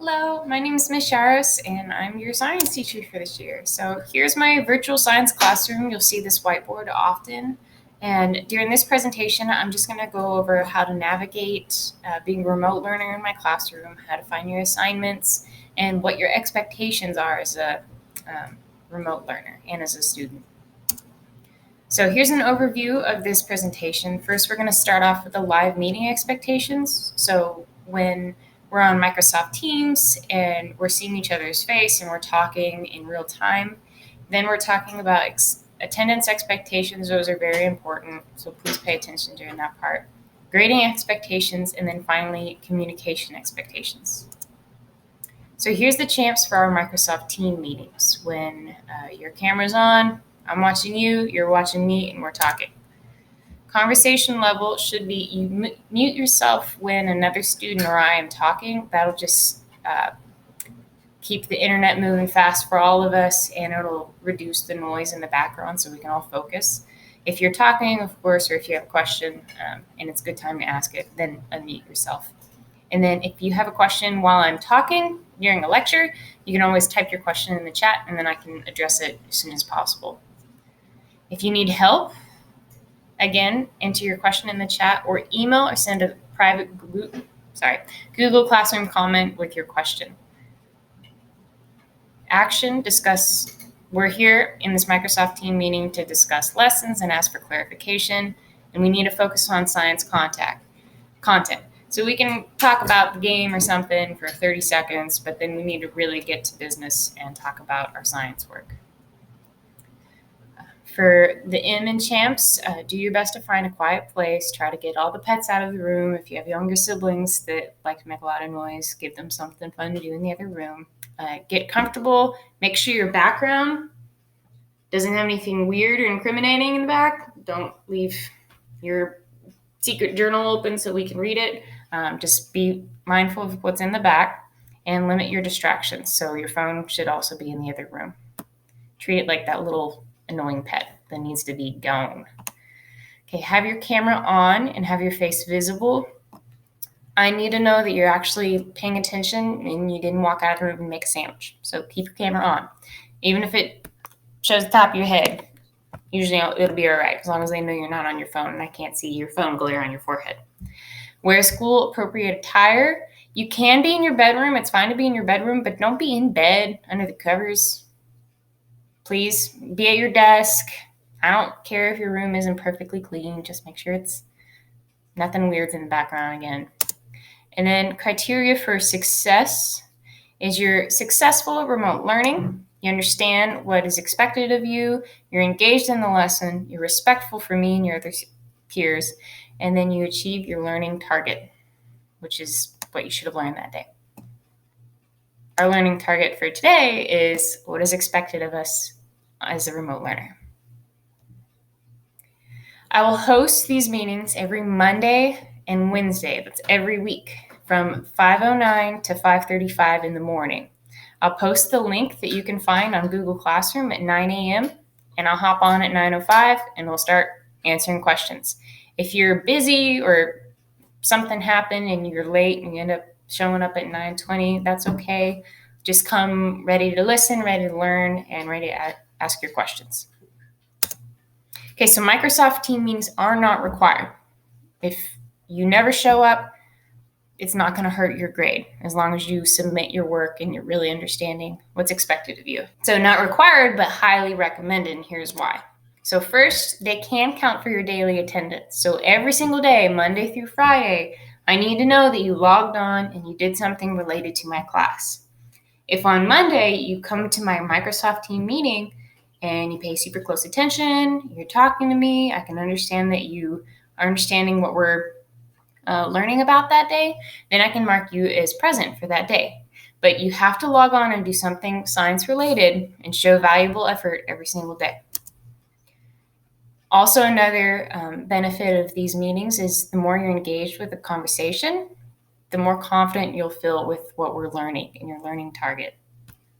Hello, my name is Ms. Yaros, and I'm your science teacher for this year. So here's my virtual science classroom. You'll see this whiteboard often. And during this presentation, I'm just going to go over how to navigate being a remote learner in my classroom, how to find your assignments, and what your expectations are as a remote learner and as a student. So here's an overview of this presentation. First, we're going to start off with the live meeting expectations. So when we're on Microsoft Teams and we're seeing each other's face and we're talking in real time, then we're talking about attendance expectations. Those are very important, so please pay attention during that part. Grading expectations, and then finally, communication expectations. So here's the champs for our Microsoft Team meetings. When your camera's on, I'm watching you, you're watching me, and we're talking. Conversation level should be you mute yourself when another student or I am talking. That'll just keep the internet moving fast for all of us, and it'll reduce the noise in the background so we can all focus. If you're talking, of course, or if you have a question and it's a good time to ask it, then unmute yourself. And then if you have a question while I'm talking during a lecture, you can always type your question in the chat, and then I can address it as soon as possible. If you need help, again, enter your question in the chat or email or send a private Google Classroom comment with your question. Action, discuss. We're here in this Microsoft Team meeting to discuss lessons and ask for clarification, and we need to focus on science content. So we can talk about the game or something for 30 seconds, but then we need to really get to business and talk about our science work. For the M and champs, do your best to find a quiet place. Try to get all the pets out of the room. If you have younger siblings that like to make a lot of noise, give them something fun to do in the other room. Get comfortable. Make sure your background doesn't have anything weird or incriminating in the back. Don't leave your secret journal open so we can read it. Just be mindful of what's in the back and limit your distractions. So your phone should also be in the other room. Treat it like that little annoying pet that needs to be gone. Okay, have your camera on and have your face visible. I need to know that you're actually paying attention and you didn't walk out of the room and make a sandwich. So keep your camera on. Even if it shows the top of your head, usually it'll be all right, as long as they know you're not on your phone and I can't see your phone glare on your forehead. Wear school appropriate attire. You can be in your bedroom. It's fine to be in your bedroom, but don't be in bed under the covers. Please be at your desk. I don't care if your room isn't perfectly clean. Just make sure it's nothing weird in the background again. And then criteria for success is you're successful at remote learning. You understand what is expected of you. You're engaged in the lesson. You're respectful for me and your other peers. And then you achieve your learning target, which is what you should have learned that day. Our learning target for today is what is expected of us as a remote learner. I will host these meetings every Monday and Wednesday. That's every week from 5:09 to 5:35 in the morning. I'll post the link that you can find on Google Classroom at 9 a.m. and I'll hop on at 9:05 and we'll start answering questions. If you're busy or something happened and you're late and you end up showing up at 9:20, that's okay. Just come ready to listen, ready to learn, and ready to ask your questions. Okay, so Microsoft Team meetings are not required. If you never show up, it's not going to hurt your grade as long as you submit your work and you're really understanding what's expected of you. So not required, but highly recommended, and here's why. So first, they can count for your daily attendance. So every single day, Monday through Friday, I need to know that you logged on and you did something related to my class. If on Monday you come to my Microsoft Team meeting and you pay super close attention, you're talking to me, I can understand that you are understanding what we're learning about that day, then I can mark you as present for that day. But you have to log on and do something science related and show valuable effort every single day. Also, another benefit of these meetings is the more you're engaged with the conversation, the more confident you'll feel with what we're learning in your learning target.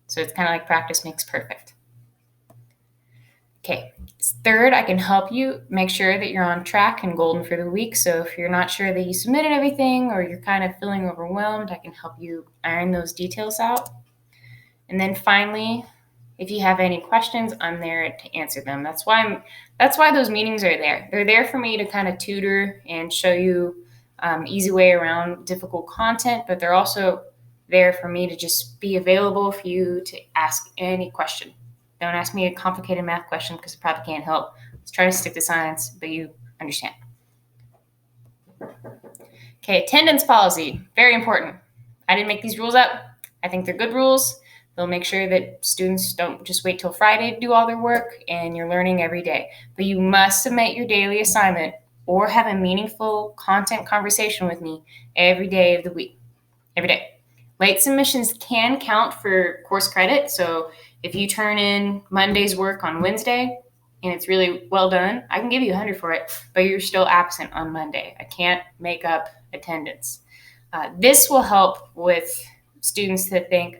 So it's kind of like practice makes perfect. Okay. Third, I can help you make sure that you're on track and golden for the week. So if you're not sure that you submitted everything or you're kind of feeling overwhelmed, I can help you iron those details out. And then finally, if you have any questions, I'm there to answer them. That's why those meetings are there. They're there for me to kind of tutor and show you easy way around difficult content, but they're also there for me to just be available for you to ask any question. Don't ask me a complicated math question because I probably can't help. Let's try to stick to science, but you understand. Okay, attendance policy, very important. I didn't make these rules up. I think they're good rules. They'll make sure that students don't just wait till Friday to do all their work and you're learning every day. But you must submit your daily assignment or have a meaningful content conversation with me every day of the week. Every day. Late submissions can count for course credit. So if you turn in Monday's work on Wednesday and it's really well done, I can give you 100 for it, but you're still absent on Monday. I can't make up attendance. This will help with students that think,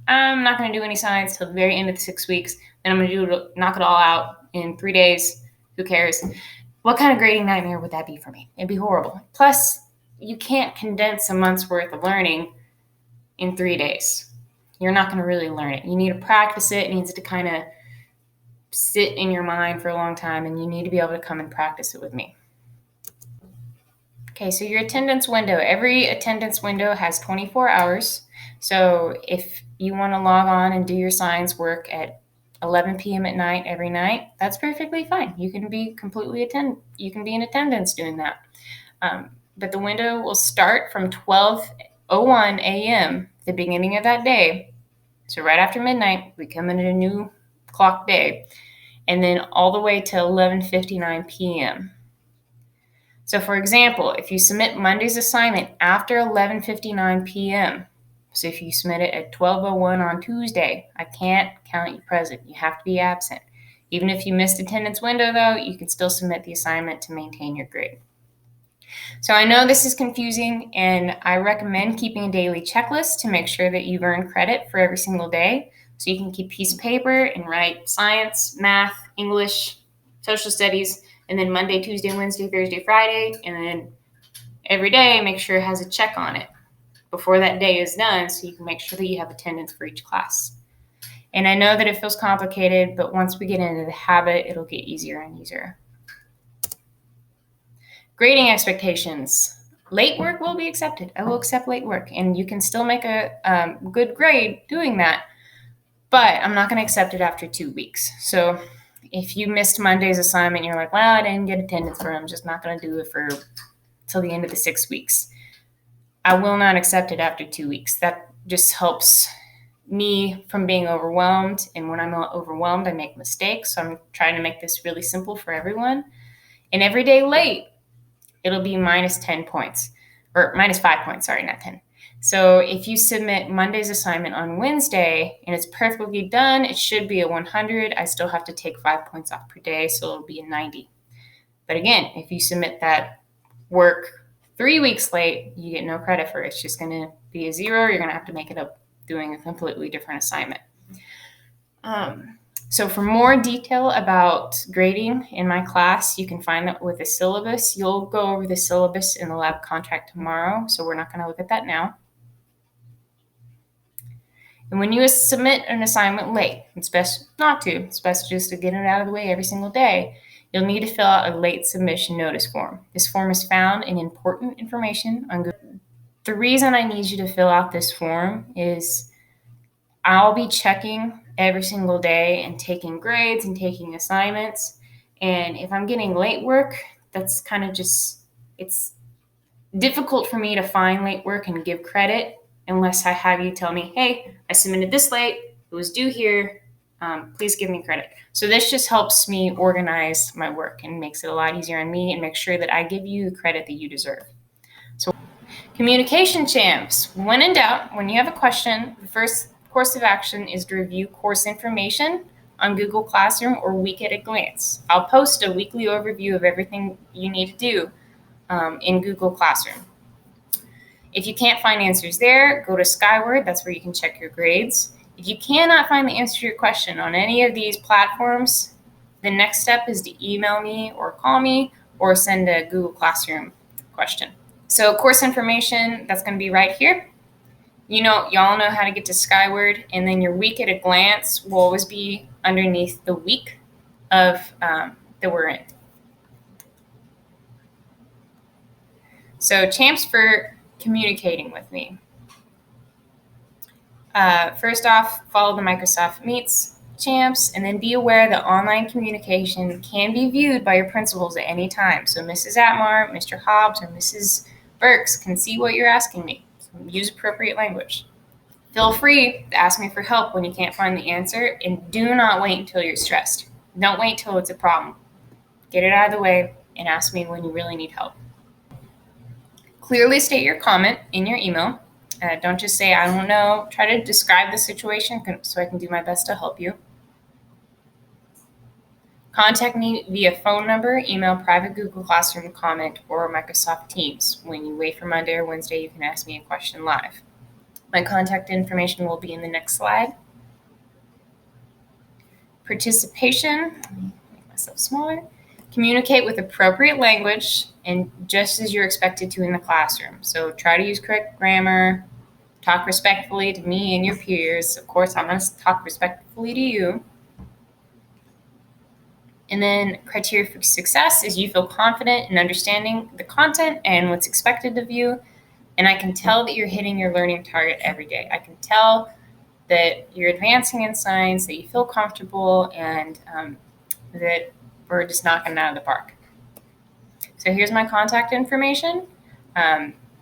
I'm not going to do any science till the very end of the 6 weeks. Then I'm going to knock it all out in 3 days. Who cares? What kind of grading nightmare would that be for me? It'd be horrible. Plus, you can't condense a month's worth of learning in 3 days. You're not going to really learn it. You need to practice it. It needs to kind of sit in your mind for a long time, and you need to be able to come and practice it with me. Okay, so your attendance window. Every attendance window has 24 hours. So if you want to log on and do your science work at 11 p.m. at night every night, that's perfectly fine. You can be you can be in attendance doing that. But the window will start from 12:01 a.m., the beginning of that day. So right after midnight, we come into a new clock day, and then all the way to 11:59 p.m. So for example, if you submit Monday's assignment after 11:59 p.m., so if you submit it at 12:01 on Tuesday, I can't count you present. You have to be absent. Even if you missed attendance window, though, you can still submit the assignment to maintain your grade. So I know this is confusing, and I recommend keeping a daily checklist to make sure that you've earned credit for every single day. So you can keep a piece of paper and write science, math, English, social studies, and then Monday, Tuesday, Wednesday, Thursday, Friday, and then every day make sure it has a check on it before that day is done so you can make sure that you have attendance for each class. And I know that it feels complicated, but once we get into the habit, it'll get easier and easier. Grading expectations. Late work will be accepted. I will accept late work, and you can still make a good grade doing that, but I'm not going to accept it after 2 weeks. So if you missed Monday's assignment, you're like, well, I didn't get attendance for it. I'm just not going to do it for till the end of the 6 weeks. I will not accept it after 2 weeks. That just helps me from being overwhelmed. And when I'm overwhelmed, I make mistakes. So I'm trying to make this really simple for everyone. And every day late, it'll be minus 10 points, or minus 5 points, sorry, not 10. So if you submit Monday's assignment on Wednesday and it's perfectly done, it should be a 100. I still have to take 5 points off per day, so it'll be a 90. But again, if you submit that work 3 weeks late, you get no credit for it. It's just going to be a 0. You're going to have to make it up doing a completely different assignment. So for more detail about grading in my class, you can find that with the syllabus. You'll go over the syllabus in the lab contract tomorrow, so we're not going to look at that now. And when you submit an assignment late, it's best not to. It's best just to get it out of the way every single day. You'll need to fill out a late submission notice form. This form is found in important information on Google. The reason I need you to fill out this form is I'll be checking every single day and taking grades and taking assignments. And if I'm getting late work, that's kind of it's difficult for me to find late work and give credit unless I have you tell me, hey, I submitted this late, it was due here, please give me credit. So this just helps me organize my work and makes it a lot easier on me and make sure that I give you the credit that you deserve. So communication champs, when in doubt, when you have a question, the first course of action is to review course information on Google Classroom or Week at a Glance. I'll post a weekly overview of everything you need to do in Google Classroom. If you can't find answers there, go to Skyward. That's where you can check your grades. If you cannot find the answer to your question on any of these platforms, the next step is to email me or call me or send a Google Classroom question. So course information, that's going to be right here. Y'all know how to get to Skyward, and then your week at a glance will always be underneath the week of that we're in. So champs for communicating with me. First off, follow the Microsoft Meets champs, and then be aware that online communication can be viewed by your principals at any time. So Mrs. Atmar, Mr. Hobbs, or Mrs. Burks can see what you're asking me. So use appropriate language. Feel free to ask me for help when you can't find the answer, and do not wait until you're stressed. Don't wait till it's a problem. Get it out of the way and ask me when you really need help. Clearly state your comment in your email. Don't just say, I don't know. Try to describe the situation so I can do my best to help you. Contact me via phone number, email, private Google Classroom comment, or Microsoft Teams. When you wait for Monday or Wednesday, you can ask me a question live. My contact information will be in the next slide. Participation, let me make myself smaller. Communicate with appropriate language and just as you're expected to in the classroom. So try to use correct grammar, talk respectfully to me and your peers. Of course, I'm going to talk respectfully to you. And then criteria for success is you feel confident in understanding the content and what's expected of you. And I can tell that you're hitting your learning target every day. I can tell that you're advancing in science, that you feel comfortable, and that we're just knocking it out of the park. So here's my contact information.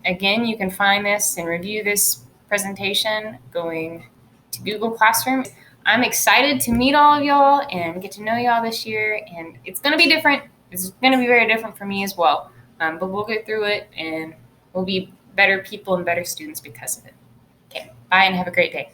Again, you can find this and review this presentation going to Google Classroom. I'm excited to meet all of y'all and get to know y'all this year, and it's going to be different. It's going to be very different for me as well, but we'll get through it, and we'll be better people and better students because of it. Okay, bye and have a great day.